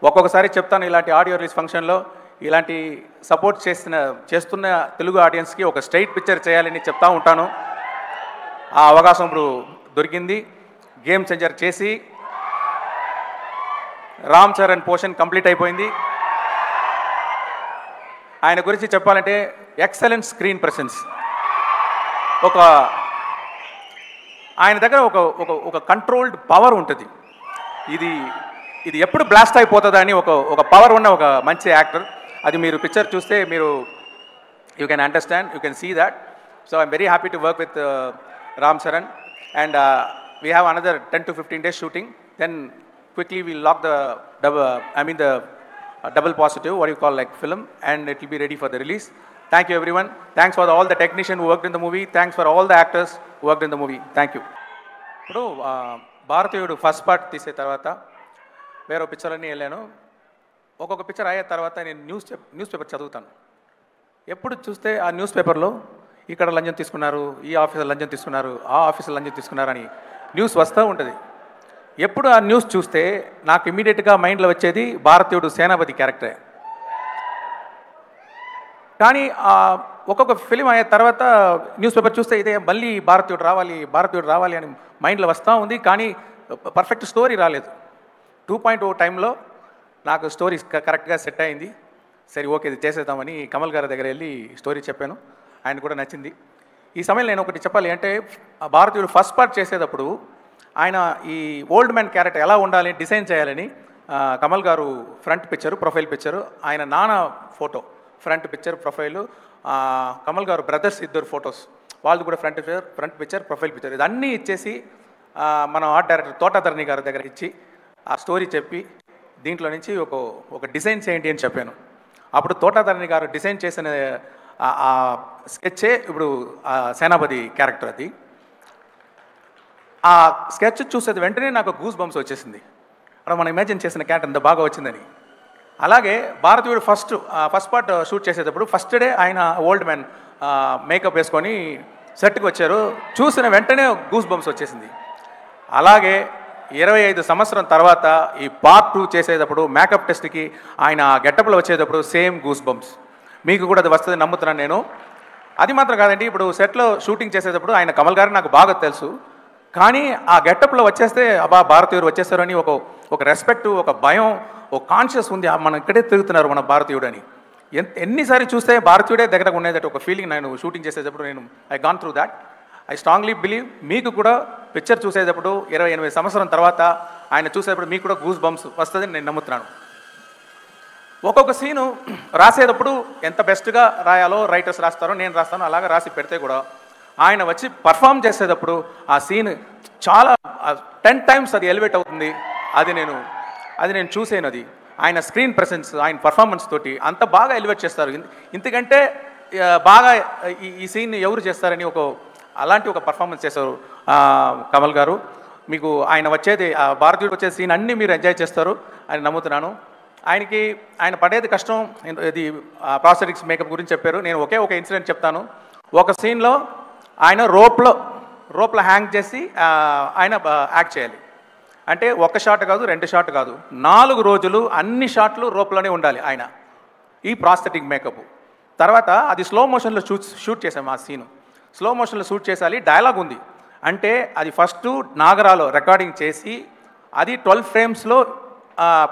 ఒక్కొక్కసారి చెప్తాను ఇలాంటి ఆడియో రిలీజ్ ఫంక్షన్లో ఇలాంటి సపోర్ట్ చేస్తున్న తెలుగు ఆడియన్స్కి ఒక స్ట్రైట్ పిక్చర్ చేయాలని చెప్తా ఉంటాను. ఆ అవకాశం ఇప్పుడు దొరికింది. గేమ్ చేంజర్ చేసి రామ్ చరణ్ పోర్షన్ కంప్లీట్ అయిపోయింది. ఆయన గురించి చెప్పాలంటే ఎక్సలెంట్ స్క్రీన్ ప్రెసెన్స్. ఆయన దగ్గర ఒక కంట్రోల్డ్ పవర్ ఉంటుంది. ఇది ఎప్పుడు బ్లాస్ట్ అయిపోతుందని ఒక పవర్ ఉన్న ఒక మంచి యాక్టర్. అది మీరు పిక్చర్ చూస్తే మీరు you can understand, you can see that. So I'm very happy to work with Ram Charan and we have another 10 to 15 days shooting. Then quickly we'll lock the double positive, what you call like film, and it will be ready for the release. Thank you everyone. Thanks for all the technicians who worked in the movie. Thanks for all the actors who worked in the movie. Thank you. ఇప్పుడు భారతీయుడు first part తీసే తర్వాత వేరే పిక్చర్లన్నీ వెళ్ళాను. ఒక్కొక్క picture అయ్యే తర్వాత నేను న్యూస్ పేపర్ చదువుతాను. ఎప్పుడు చూస్తే ఆ న్యూస్ పేపర్లో ఇక్కడ లంచం తీసుకున్నారు, ఈ ఆఫీసర్ లంచం తీసుకున్నారు, ఆ ఆఫీసర్ లంచం తీసుకున్నారు అని న్యూస్ వస్తూ ఉంటుంది. ఎప్పుడు ఆ న్యూస్ చూస్తే నాకు ఇమ్మీడియట్గా మైండ్లో వచ్చేది భారతీయుడు సేనాపతి క్యారెక్టరే. కానీ ఒక్కొక్క ఫిలిం అయ్యే తర్వాత న్యూస్ పేపర్ చూస్తే ఇదే మళ్ళీ భారతీయుడు రావాలి అని మైండ్లో వస్తూ ఉంది. కానీ పర్ఫెక్ట్ స్టోరీ రాలేదు. 2.0 టైంలో నాకు స్టోరీ కరెక్ట్గా సెట్ అయింది. సరే ఓకే ఇది చేసేద్దామని కమల్ గారి దగ్గర వెళ్ళి స్టోరీ చెప్పాను. ఆయన కూడా నచ్చింది. ఈ సమయంలో నేను ఒకటి చెప్పాలి అంటే భారతీయుడు ఫస్ట్ పార్ట్ చేసేటప్పుడు ఆయన ఈ ఓల్డ్ మ్యాన్ క్యారెక్టర్ ఎలా ఉండాలి డిజైన్ చేయాలని కమల్ గారు ఫ్రంట్ పిక్చరు ప్రొఫైల్ పిక్చరు, ఆయన నాన్న photo front picture profile, Kamal గారు బ్రదర్స్ ఇద్దరు ఫొటోస్ వాళ్ళు కూడా ఫ్రంట్ పిక్చర్ ప్రొఫైల్ పిక్చర్ ఇదన్నీ ఇచ్చేసి మన ఆర్ట్ డైరెక్టర్ తోటధరణి గారి దగ్గర ఇచ్చి ఆ స్టోరీ చెప్పి దీంట్లో నుంచి ఒక డిజైన్ చేయండి అని చెప్పాను. అప్పుడు తోటధరణి గారు డిజైన్ చేసిన ఆ స్కెచ్చే ఇప్పుడు సేనాపతి క్యారెక్టర్. అది ఆ స్కెచ్ చూసేది వెంటనే నాకు గూస్ బంప్స్ వచ్చేసింది. అక్కడ మనం ఇమాజిన్ చేసిన క్యారెక్టర్ అంత బాగా వచ్చిందని. అలాగే భారతీయుడు ఫస్ట్ పార్ట్ షూట్ చేసేటప్పుడు ఫస్ట్ డే ఆయన ఓల్డ్ మ్యాన్ మేకప్ వేసుకొని సెట్కి వచ్చారు. చూసిన వెంటనే గూస్ బంప్స్ వచ్చేసింది. అలాగే 25 సంవత్సరం తర్వాత ఈ పార్ట్ 2 చేసేటప్పుడు మేకప్ టెస్ట్కి ఆయన గెటప్లో వచ్చేటప్పుడు సేమ్ గూస్ బంప్స్. మీకు కూడా అది వస్తుంది నమ్ముతున్నాను నేను. అది మాత్రం కాదండి, ఇప్పుడు సెట్లో షూటింగ్ చేసేటప్పుడు ఆయన కమల్ గారు నాకు బాగా తెలుసు. కానీ ఆ గెటప్లో వచ్చేస్తే భారతీయుడు వచ్చేస్తారు అని ఒక రెస్పెక్ట్, ఒక భయం, ఒక కాన్షియస్ ఉంది. మనం ఇక్కడే తిరుగుతున్నారు మన భారతీయుడు అని. ఎన్నిసారి చూస్తే భారతీయుడే దగ్గర ఉండేదట ఒక ఫీలింగ్ నేను షూటింగ్ చేసేటప్పుడు I gone through that. I strongly believe మీకు కూడా పిక్చర్ చూసేటప్పుడు 28 సంవత్సరం తర్వాత ఆయన చూసేటప్పుడు మీకు కూడా గూస్ బంప్స్ వస్తుందని నేను నమ్ముతున్నాను. ఒక్కొక్క సీను రాసేటప్పుడు ఎంత బెస్ట్గా రాయాలో రైటర్స్ రాస్తారో నేను రాస్తాను, అలాగా రాసి పెడితే కూడా ఆయన వచ్చి పర్ఫామ్ చేసేటప్పుడు ఆ సీన్ చాలా 10 times అది ఎలివేట్ అవుతుంది. అది నేను చూసాను. అది ఆయన స్క్రీన్ ప్రెసెన్స్, ఆయన పర్ఫార్మెన్స్ తోటి అంత బాగా ఎలివేట్ చేస్తారు. ఇంతకంటే బాగా ఈ సీన్ ఎవరు చేస్తారని అలాంటి ఒక పర్ఫార్మెన్స్ చేశారు కమల్ గారు. మీకు ఆయన వచ్చేది భారతీయుడు వచ్చే సీన్ అన్నీ మీరు ఎంజాయ్ చేస్తారు అని నమ్ముతున్నాను. ఆయన పడేది కష్టం. ఇది ప్రాస్థెటిక్స్ మేకప్ గురించి చెప్పారు. నేను ఒక ఇన్సిడెంట్ చెప్తాను. ఒక సీన్లో ఆయన రోప్లో హ్యాంగ్ చేసి ఆయన యాక్ట్ చేయాలి. అంటే 1 షాట్ కాదు, 2 షాట్ కాదు, 4 రోజులు అన్ని షాట్లు రోప్లోనే ఉండాలి ఆయన. ఈ ప్రాస్థెటిక్ మేకప్ తర్వాత అది స్లో మోషన్లో షూట్ చేసాము. ఆ సీను స్లో మోషన్లో షూట్ చేసాలి. డైలాగ్ ఉంది అంటే అది ఫస్ట్ నాగరాలో రికార్డింగ్ చేసి అది 12 ఫ్రేమ్స్లో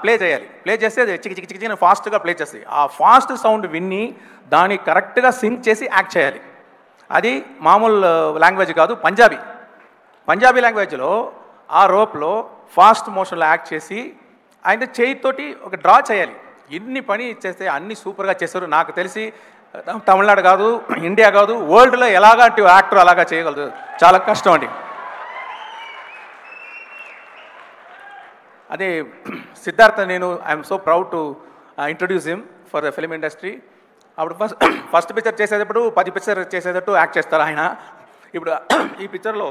ప్లే చేయాలి. ప్లే చేస్తే అది చికి ఫాస్ట్గా ప్లే చేస్తాయి. ఆ ఫాస్ట్ సౌండ్ విన్ని దాన్ని కరెక్ట్గా సింక్ చేసి యాక్ట్ చేయాలి. అది మామూలు లాంగ్వేజ్ కాదు, పంజాబీ లాంగ్వేజ్లో ఆ రోప్లో ఫాస్ట్ మోషన్లో యాక్ట్ చేసి ఆయన చేయితోటి ఒక డ్రా చేయాలి. ఇన్ని పని చేస్తే అన్ని సూపర్గా చేస్తారు. నాకు తెలిసి తమిళనాడు కాదు, ఇండియా కాదు, వరల్డ్లో ఎలాగంటి యాక్టర్ అలాగా చేయగలదు. చాలా కష్టం అండి. అదే సిద్ధార్థ నేను I'm so proud to introduce him for the film industry. అప్పుడు ఫస్ట్ పిక్చర్ చేసేటప్పుడు 10 పిక్చర్ చేసేటట్టు యాక్ట్ చేస్తారు ఆయన. ఇప్పుడు ఈ పిక్చర్లో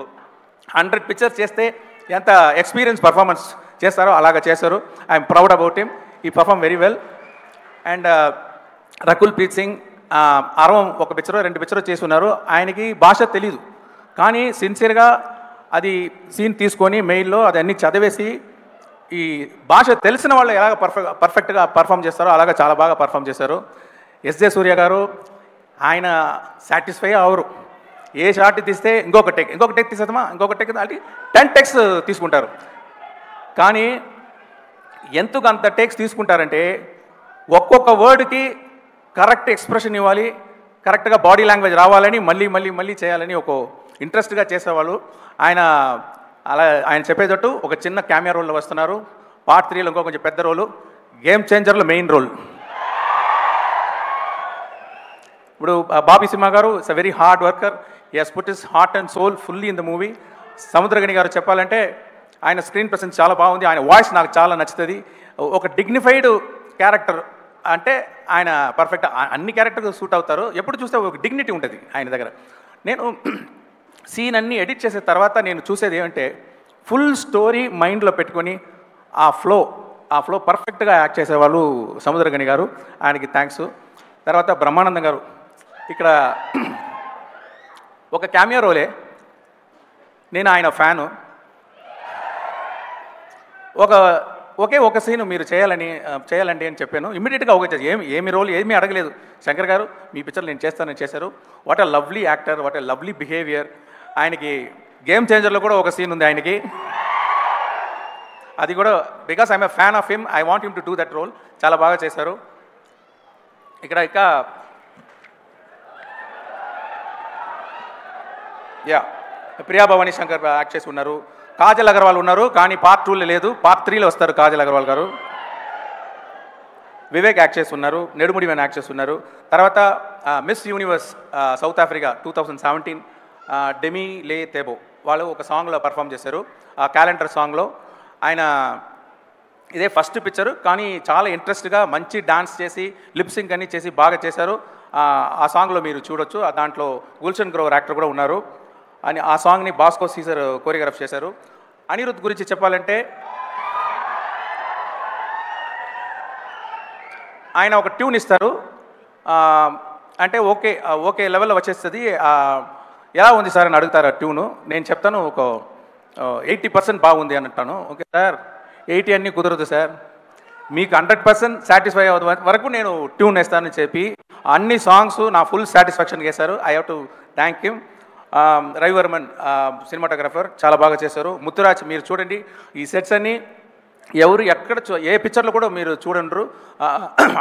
100 పిక్చర్స్ చేస్తే ఎంత ఎక్స్పీరియన్స్ పర్ఫార్మెన్స్ చేస్తారో అలాగా చేశారు. I'm proud about him. He perform very well. And Rakul Preet Singh అరవం 1 పిక్చరో 2 పిక్చరో చేసి ఉన్నారు. ఆయనకి భాష తెలీదు, కానీ సిన్సియర్గా అది సీన్ తీసుకొని మెయిల్లో అది అన్నీ చదివేసి ఈ భాష తెలిసిన వాళ్ళు ఎలాగ పర్ఫెక్ట్గా పర్ఫామ్ చేస్తారో అలాగా చాలా బాగా పర్ఫామ్ చేశారు. ఎస్జే సూర్య గారు ఆయన సాటిస్ఫై అవరు. ఏ షాట్ తీస్తే ఇంకొక టెక్ తీసేద్దామా, ఇంకొక టెక్ అంటే 10 టెక్స్ తీసుకుంటారు. కానీ ఎందుకు అంత టేక్స్ తీసుకుంటారంటే ఒక్కొక్క వర్డ్కి కరెక్ట్ ఎక్స్ప్రెషన్ ఇవ్వాలి, కరెక్ట్గా బాడీ లాంగ్వేజ్ రావాలని మళ్ళీ మళ్ళీ మళ్ళీ చేయాలని ఒక ఇంట్రెస్ట్గా చేసేవాళ్ళు. ఆయన చెప్పేటట్టు ఒక చిన్న క్యామియా రోల్లో వస్తున్నారు. పార్ట్ 3లో ఇంకో కొంచెం పెద్ద రోలు, గేమ్ చేంజర్లో మెయిన్ రోల్. ఇప్పుడు బాబీ సింహ గారు it's a very hard worker. He has put his heart and soul fully in the movie. Samuthirakani గారు చెప్పాలంటే ఆయన స్క్రీన్ ప్రెసెన్స్ చాలా బాగుంది. ఆయన వాయిస్ నాకు చాలా నచ్చుతుంది. ఒక డిగ్నిఫైడ్ క్యారెక్టర్ అంటే ఆయన పర్ఫెక్ట్ అన్ని క్యారెక్టర్కి సూట్ అవుతారు. ఎప్పుడు చూస్తే ఒక డిగ్నిటీ ఉంటుంది ఆయన దగ్గర. నేను సీన్ అన్నీ ఎడిట్ చేసిన తర్వాత నేను చూసేది ఏమంటే ఫుల్ స్టోరీ మైండ్లో పెట్టుకొని ఆ ఫ్లో పర్ఫెక్ట్గా యాక్ట్ చేసేవాళ్ళు సముద్రగని గారు. ఆయనకి థ్యాంక్స్. తర్వాత బ్రహ్మానందం గారు ఇక్కడ ఒక క్యామియో రోలే. నేను ఆయన ఫ్యాను. ఒకే ఒక సీను మీరు చేయాలండి అని చెప్పాను. ఇమ్మీడియట్గా ఓకే చేసి ఏమి రోల్ ఏమీ అడగలేదు. శంకర్ గారు మీ పిక్చర్ నేను చేస్తానని చేశారు. What a lovely actor, what a lovely behaviour. ఆయనకి గేమ్ చేంజర్లో కూడా ఒక సీన్ ఉంది ఆయనకి. అది కూడా because I'm a fan of him, I want him to do that role. చాలా బాగా చేశారు. ఇక్కడ ప్రియా భవానీ శంకర్ యాక్ట్ చేసి ఉన్నారు. కాజల్ అగర్వాల్ ఉన్నారు, కానీ పార్ట్ 2లో లేదు, పార్ట్ 3లో వస్తారు కాజల్ అగర్వాల్ గారు. వివేక్ యాక్ట్ చేసి ఉన్నారు, నెడుముడి వేణు యాక్ట్ చేసి ఉన్నారు. తర్వాత miss universe south Africa 2017 demi లే తేబో వాళ్ళు ఒక సాంగ్లో పర్ఫామ్ చేశారు. ఆ క్యాలెండర్ సాంగ్లో ఆయన ఇదే ఫస్ట్ పిక్చరు, కానీ చాలా ఇంట్రెస్ట్గా మంచి డాన్స్ చేసి లిప్సింగ్ అన్నీ చేసి బాగా చేశారు. ఆ సాంగ్లో మీరు చూడొచ్చు. దాంట్లో గుల్షన్ గ్రోవర్ యాక్టర్ కూడా ఉన్నారు. అని ఆ సాంగ్ని బాస్కో సీజర్ కోరియోగ్రాఫ్ చేశారు. అనిరుద్ గురించి చెప్పాలంటే ఆయన ఒక ట్యూన్ ఇస్తారు, అంటే ఓకే లెవెల్లో వచ్చేస్తుంది. ఎలా ఉంది సార్ అని అడుగుతారు ఆ ట్యూను. నేను చెప్తాను ఒక 80% బాగుంది అని అంటాను. ఓకే సార్ 80 అన్నీ కుదరదు సార్, మీకు 100% సాటిస్ఫై అవ్వదు వరకు నేను ట్యూన్ వేస్తానని చెప్పి అన్ని సాంగ్స్ నా ఫుల్ సాటిస్ఫాక్షన్ చేశారు. I have to thank him. Ravi Varman cinematographer చాలా బాగా చేశారు. ముత్తురాజ్ మీరు చూడండి, ఈ సెట్స్ అన్నీ ఎవరు ఎక్కడ ఏ పిక్చర్లో కూడా మీరు చూడండి,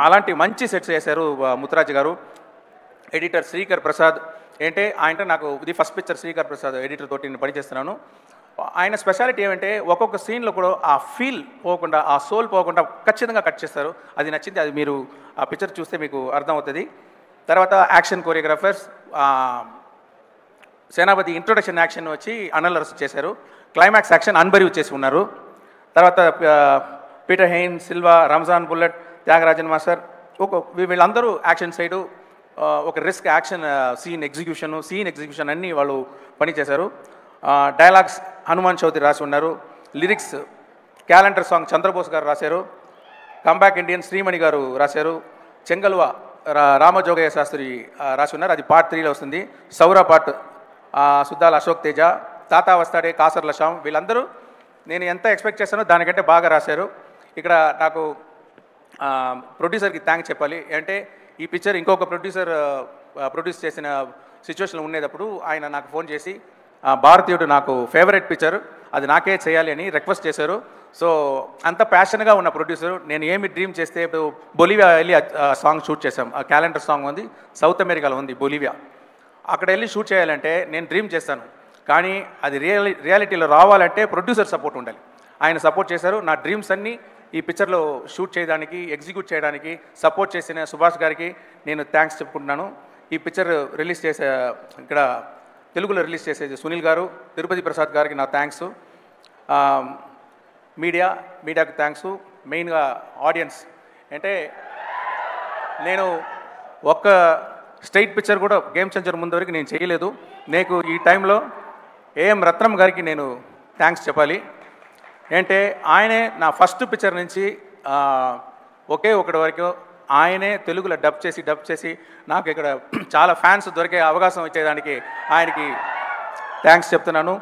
అలాంటి మంచి సెట్స్ చేశారు ముత్తురాజ్ గారు. ఎడిటర్ శ్రీకర్ ప్రసాద్ ఆయన నాకు ఇది first picture. Srikar Prasad editor తోటి నేను పనిచేస్తున్నాను. ఆయన స్పెషాలిటీ ఏమంటే ఒక్కొక్క సీన్లో కూడా ఆ ఫీల్ పోకుండా, ఆ సోల్ పోకుండా ఖచ్చితంగా కట్ చేస్తారు. అది నచ్చింది. అది మీరు ఆ పిక్చర్ చూస్తే మీకు అర్థమవుతుంది. తర్వాత యాక్షన్ కోరియోగ్రాఫర్స్ సేనాపతి ఇంట్రొడక్షన్ యాక్షన్ వచ్చి అనలర్స్ చేశారు. క్లైమాక్స్ యాక్షన్ అన్బరివ్ చేసి ఉన్నారు. తర్వాత Peter Hein, Silva, Ramzan bullet, Thyagarajan master వీళ్ళందరూ యాక్షన్ సైడు ఒక రిస్క్ యాక్షన్ సీన్ ఎగ్జిక్యూషన్ అన్నీ వాళ్ళు పనిచేశారు. డైలాగ్స్ హనుమాన్ చౌదరి రాసి ఉన్నారు. లిరిక్స్ క్యాలెండర్ సాంగ్ చంద్రబోస్ గారు రాశారు. కంబ్యాక్ ఇండియన్ శ్రీమణి గారు రాశారు. చెంగల్వా రామజోగయ్య శాస్త్రి రాసి ఉన్నారు. అది పార్ట్ 3లో వస్తుంది. సౌరా పార్ట్ సుద్దాల అశోక్ తేజ, తాతా వస్తాడే కాసర్ల శ్యామ్ వీళ్ళందరూ నేను ఎంత ఎక్స్పెక్ట్ చేశానో దానికంటే బాగా రాశారు. ఇక్కడ నాకు ప్రొడ్యూసర్కి థ్యాంక్స్ చెప్పాలి. అంటే ఈ పిక్చర్ ఇంకొక ప్రొడ్యూస్ చేసిన సిచ్యువేషన్ ఉండేటప్పుడు ఆయన నాకు ఫోన్ చేసి భారతీయుడు నాకు ఫేవరెట్ పిక్చర్, అది నాకే చేయాలి అని రిక్వెస్ట్ చేశారు. సో అంత ప్యాషన్గా ఉన్న ప్రొడ్యూసర్. నేను ఏమి డ్రీమ్ చేస్తే ఇప్పుడు బొలివియా వెళ్ళి సాంగ్ షూట్ చేశాం. ఆ క్యాలెండర్ సాంగ్ ఉంది, సౌత్ అమెరికాలో ఉంది బొలివియా. అక్కడ వెళ్ళి షూట్ చేయాలంటే నేను డ్రీమ్ చేస్తాను, కానీ అది రియాలిటీలో రావాలంటే ప్రొడ్యూసర్ సపోర్ట్ ఉండాలి. ఆయన సపోర్ట్ చేశారు. నా డ్రీమ్స్ అన్నీ ఈ పిక్చర్లో షూట్ చేయడానికి, ఎగ్జిక్యూట్ చేయడానికి సపోర్ట్ చేసిన సుభాష్ గారికి నేను థ్యాంక్స్ చెప్పుకుంటున్నాను. ఈ పిక్చర్ రిలీజ్ చేసే ఇక్కడ తెలుగులో రిలీజ్ చేసేది సునీల్ గారు, తిరుపతి ప్రసాద్ గారికి నా థ్యాంక్స్. మీడియాకి థ్యాంక్స్. మెయిన్గా ఆడియన్స్. అంటే నేను ఒక్క స్ట్రైట్ పిక్చర్ కూడా గేమ్ చేంజర్ ముందు వరకు నేను చేయలేదు. నేను ఈ టైంలో ఏఎం రత్నం గారికి నేను థ్యాంక్స్ చెప్పాలి. అంటే ఆయనే నా ఫస్ట్ పిక్చర్ నుంచి ఒకే ఒకటి వరకు ఆయనే తెలుగులో డబ్ చేసి నాకు ఇక్కడ చాలా ఫ్యాన్స్ దొరికే అవకాశం ఇచ్చేదానికి ఆయనకి థ్యాంక్స్ చెప్తున్నాను.